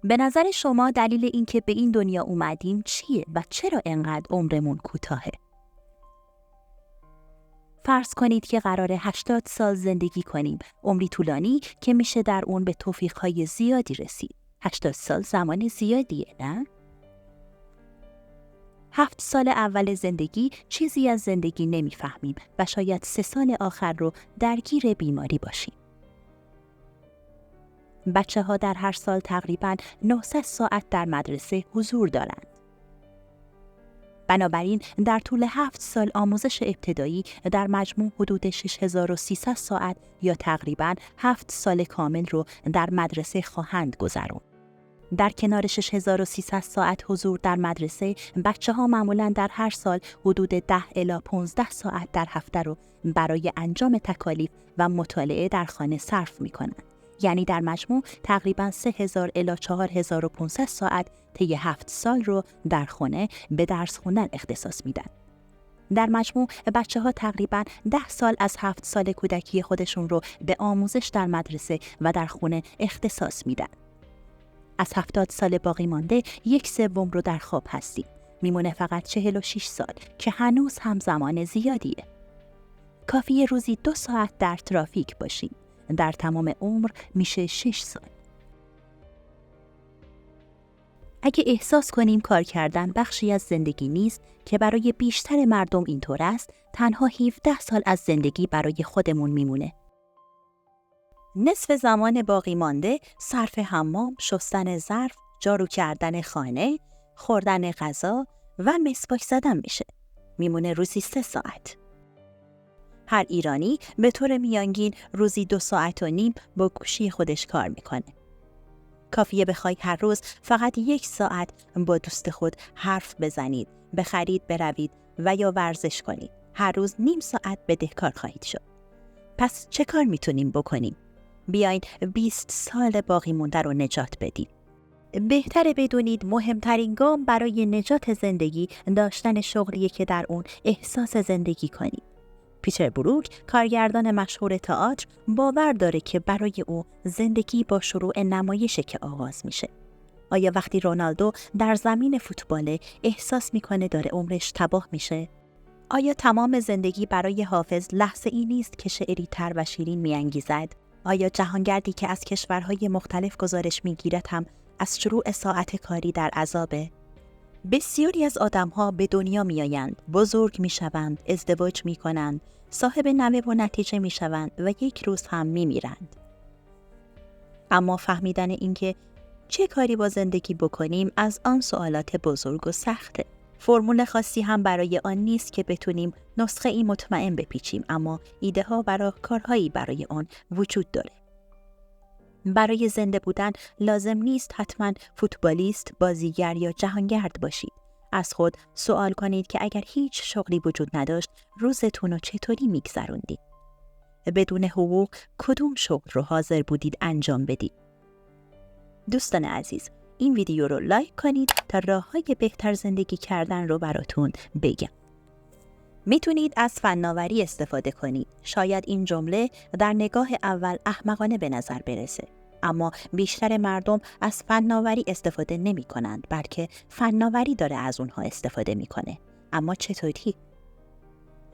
به نظر شما دلیل اینکه به این دنیا اومدیم چیه و چرا انقدر عمرمون کوتاهه؟ فرض کنید که قراره 80 سال زندگی کنیم، عمری طولانی که میشه در اون به توفیق‌های زیادی رسید. 80 سال زمان زیادیه، نه؟ 7 سال اول زندگی چیزی از زندگی نمیفهمیم و شاید 3 سال آخر رو درگیر بیماری باشیم. بچه‌ها در هر سال تقریباً 900 ساعت در مدرسه حضور دارند. بنابراین در طول 7 سال آموزش ابتدایی در مجموع حدود 6300 ساعت یا تقریباً 7 سال کامل رو در مدرسه خواهند گذروند. در کنار 6300 ساعت حضور در مدرسه، بچه‌ها معمولاً در هر سال حدود 10 الی 15 ساعت در هفته رو برای انجام تکالیف و مطالعه در خانه صرف می‌کنند. یعنی در مجموع تقریباً 3000 الی 4500 ساعت طی 7 سال رو در خانه به درس خوندن اختصاص میدن. در مجموع بچه‌ها تقریباً 10 سال از 7 سال کودکی خودشون رو به آموزش در مدرسه و در خانه اختصاص میدن. از 70 سال باقی مانده 1/3 رو در خواب هستیم. میمونه فقط 46 سال که هنوز هم زمان زیادیه. کافیه روزی 2 ساعت در ترافیک باشیم. در تمام عمر میشه 6 سال. اگه احساس کنیم کار کردن بخشی از زندگی نیست که برای بیشتر مردم اینطور است، تنها 17 سال از زندگی برای خودمون میمونه. نصف زمان باقی مانده صرف حمام، شستن ظرف، جارو کردن خانه، خوردن غذا و مسواک زدن میشه. میمونه روزی 3 ساعت. هر ایرانی به طور میانگین روزی 2.5 ساعت با گوشی خودش کار میکنه. کافیه بخواید هر روز فقط 1 ساعت با دوست خود حرف بزنید، به خرید بروید و یا ورزش کنید. هر روز نیم ساعت بدهکار خواهید شد. پس چه کار میتونیم بکنیم؟ بیاین 20 سال باقی مونده رو نجات بدیم. بهتره بدونید مهمترین گام برای نجات زندگی داشتن شغلیه که در اون احساس زندگی کنید. پیتر بروک، کارگردان مشهور تئاتر، باور داره که برای او زندگی با شروع نمایشه که آغاز میشه. آیا وقتی رونالدو در زمین فوتبال احساس میکنه داره عمرش تباه میشه؟ آیا تمام زندگی برای حافظ لحظه ای نیست که شعری تر و شیرین میانگیزد؟ آیا جهانگردی که از کشورهای مختلف گزارش میگیرد هم از شروع ساعت کاری در عذابه؟ بسیاری از آدم‌ها به دنیا می‌آیند، بزرگ می‌شوند، ازدواج می‌کنند، صاحب نوه و نتیجه می‌شوند و یک روز هم می‌میرند. اما فهمیدن اینکه چه کاری با زندگی بکنیم از آن سوالات بزرگ و سخته. فرمول خاصی هم برای آن نیست که بتونیم نسخه ای مطمئن بپیچیم، اما ایده ها و راهکارهایی برای آن وجود داره. برای زنده بودن لازم نیست حتما فوتبالیست، بازیگر یا جهانگرد باشید. از خود سوال کنید که اگر هیچ شغلی وجود نداشت، روزتون رو چطوری میگذروندید؟ بدون حقوق کدوم شغل رو حاضر بودید انجام بدید؟ دوستان عزیز، این ویدیو رو لایک کنید تا راه‌های بهتر زندگی کردن رو براتون بگم. میتونید از فناوری استفاده کنید. شاید این جمله در نگاه اول احمقانه به نظر برسه، اما بیشتر مردم از فناوری استفاده نمی کنند، بلکه فناوری داره از اونها استفاده میکنه. اما چطوری؟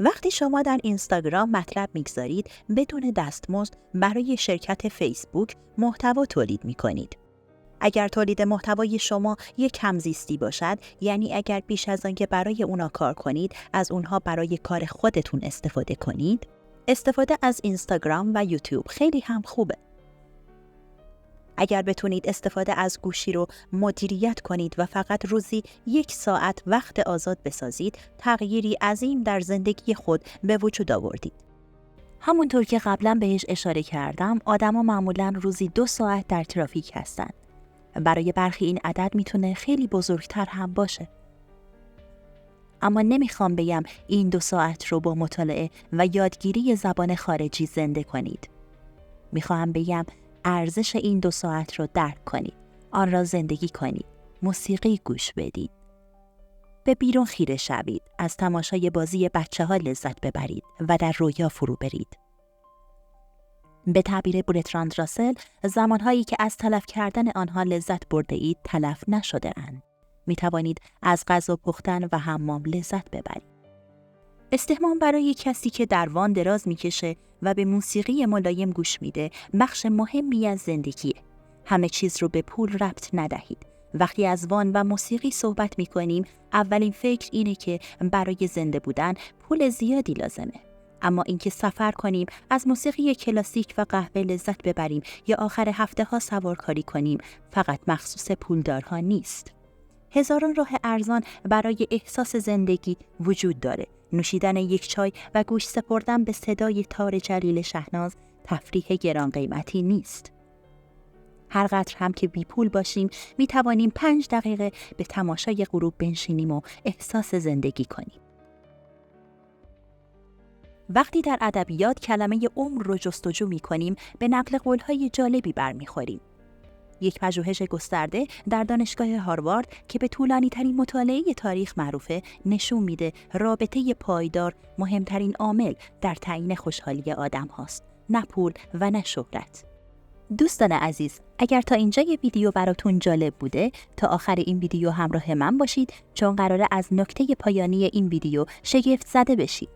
وقتی شما در اینستاگرام مطلب میگذارید، بدون دستمزد برای شرکت فیسبوک محتوا تولید میکنید. اگر تولید محتوای شما یک همزیستی باشد، یعنی اگر بیش از آنکه برای اونا کار کنید، از اونها برای کار خودتون استفاده کنید، استفاده از اینستاگرام و یوتیوب خیلی هم خوبه. اگر بتونید استفاده از گوشی رو مدیریت کنید و فقط روزی 1 ساعت وقت آزاد بسازید، تغییری عظیم در زندگی خود به وجود آوردید. همونطور که قبلا بهش اشاره کردم، آدما معمولاً روزی 2 ساعت در ترافیک هستند. برای برخی این عدد میتونه خیلی بزرگتر هم باشه. اما نمیخوام بگم این 2 ساعت رو با مطالعه و یادگیری زبان خارجی زنده کنید. میخوام بگم ارزش این 2 ساعت رو درک کنید. آن را زندگی کنید. موسیقی گوش بدید. به بیرون خیره شوید. از تماشای بازی بچه‌ها لذت ببرید و در رویا فرو برید. به تعبیر برتراند راسل، زمانهایی که از تلف کردن آنها لذت برده اید تلف نشده اند. می توانید از غذا پختن و حمام لذت ببرید. استحمام برای کسی که در وان دراز میکشه و به موسیقی ملایم گوش میده بخش مهمی از زندگیه. همه چیز رو به پول ربط ندهید. وقتی از وان و موسیقی صحبت میکنیم اولین فکر اینه که برای زنده بودن پول زیادی لازمه. اما اینکه سفر کنیم، از موسیقی کلاسیک و قهوه لذت ببریم یا آخر هفته ها سوارکاری کنیم فقط مخصوص پولدارها نیست. هزاران راه ارزان برای احساس زندگی وجود داره. نوشیدن یک چای و گوش سپردن به صدای تار جلیل شهناز تفریح گران قیمتی نیست. هر قدر هم که بی پول باشیم می توانیم 5 دقیقه به تماشای غروب بنشینیم و احساس زندگی کنیم. وقتی در ادبیات کلمه عمر رو جستجو می کنیم به نقل قول‌های جالبی برمیخوریم. یک پژوهش گسترده در دانشگاه هاروارد که به طولانی‌ترین مطالعه تاریخ معروفه نشون میده رابطه پایدار مهمترین عامل در تعیین خوشحالی آدم هاست، نه پول و نه شهرت. دوستان عزیز، اگر تا اینجای ویدیو براتون جالب بوده تا آخر این ویدیو همراه من باشید چون قراره از نکته پایانی این ویدیو شگفت زده بشید.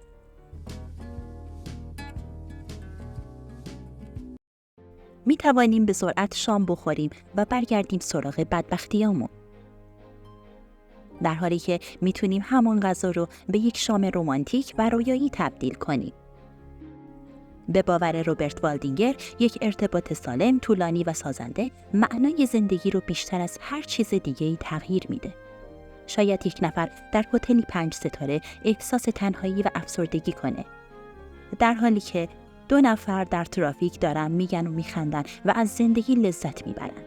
می توانیم به سرعت شام بخوریم و برگردیم سراغ بدبختیامون. در حالی که میتونیم همون غذا رو به یک شام رمانتیک و رویایی تبدیل کنیم. به باور روبرت والدینگر، یک ارتباط سالم، طولانی و سازنده معنای زندگی رو بیشتر از هر چیز دیگه‌ای تغییر میده. شاید یک نفر در هتلی 5 ستاره احساس تنهایی و افسردگی کنه، در حالی که 2 نفر در ترافیک دارن میگن و میخندن و از زندگی لذت میبرن.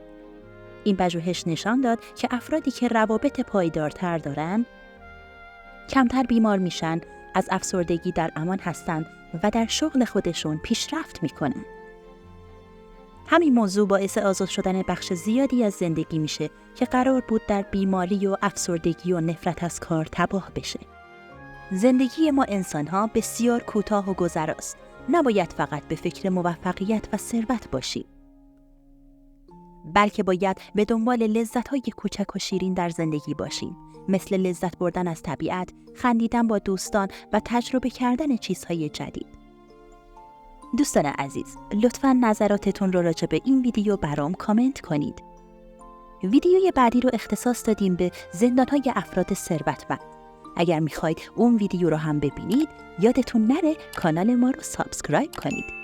این پژوهش نشان داد که افرادی که روابط پایدارتر دارن کمتر بیمار میشن، از افسردگی در امان هستن و در شغل خودشون پیشرفت میکنن. همین موضوع باعث آزاد شدن بخش زیادی از زندگی میشه که قرار بود در بیماری و افسردگی و نفرت از کار تباه بشه. زندگی ما انسان‌ها بسیار کوتاه و گذراست. نباید فقط به فکر موفقیت و ثروت باشیم، بلکه باید به دنبال لذت‌های کوچک و شیرین در زندگی باشیم، مثل لذت بردن از طبیعت، خندیدن با دوستان و تجربه کردن چیزهای جدید. دوستان عزیز، لطفاً نظراتتون رو راجع به این ویدیو برام کامنت کنید. ویدیوی بعدی رو اختصاص دادیم به زندان‌های افراد ثروتمند. اگر میخواید اون ویدیو رو هم ببینید، یادتون نره کانال ما رو سابسکرایب کنید.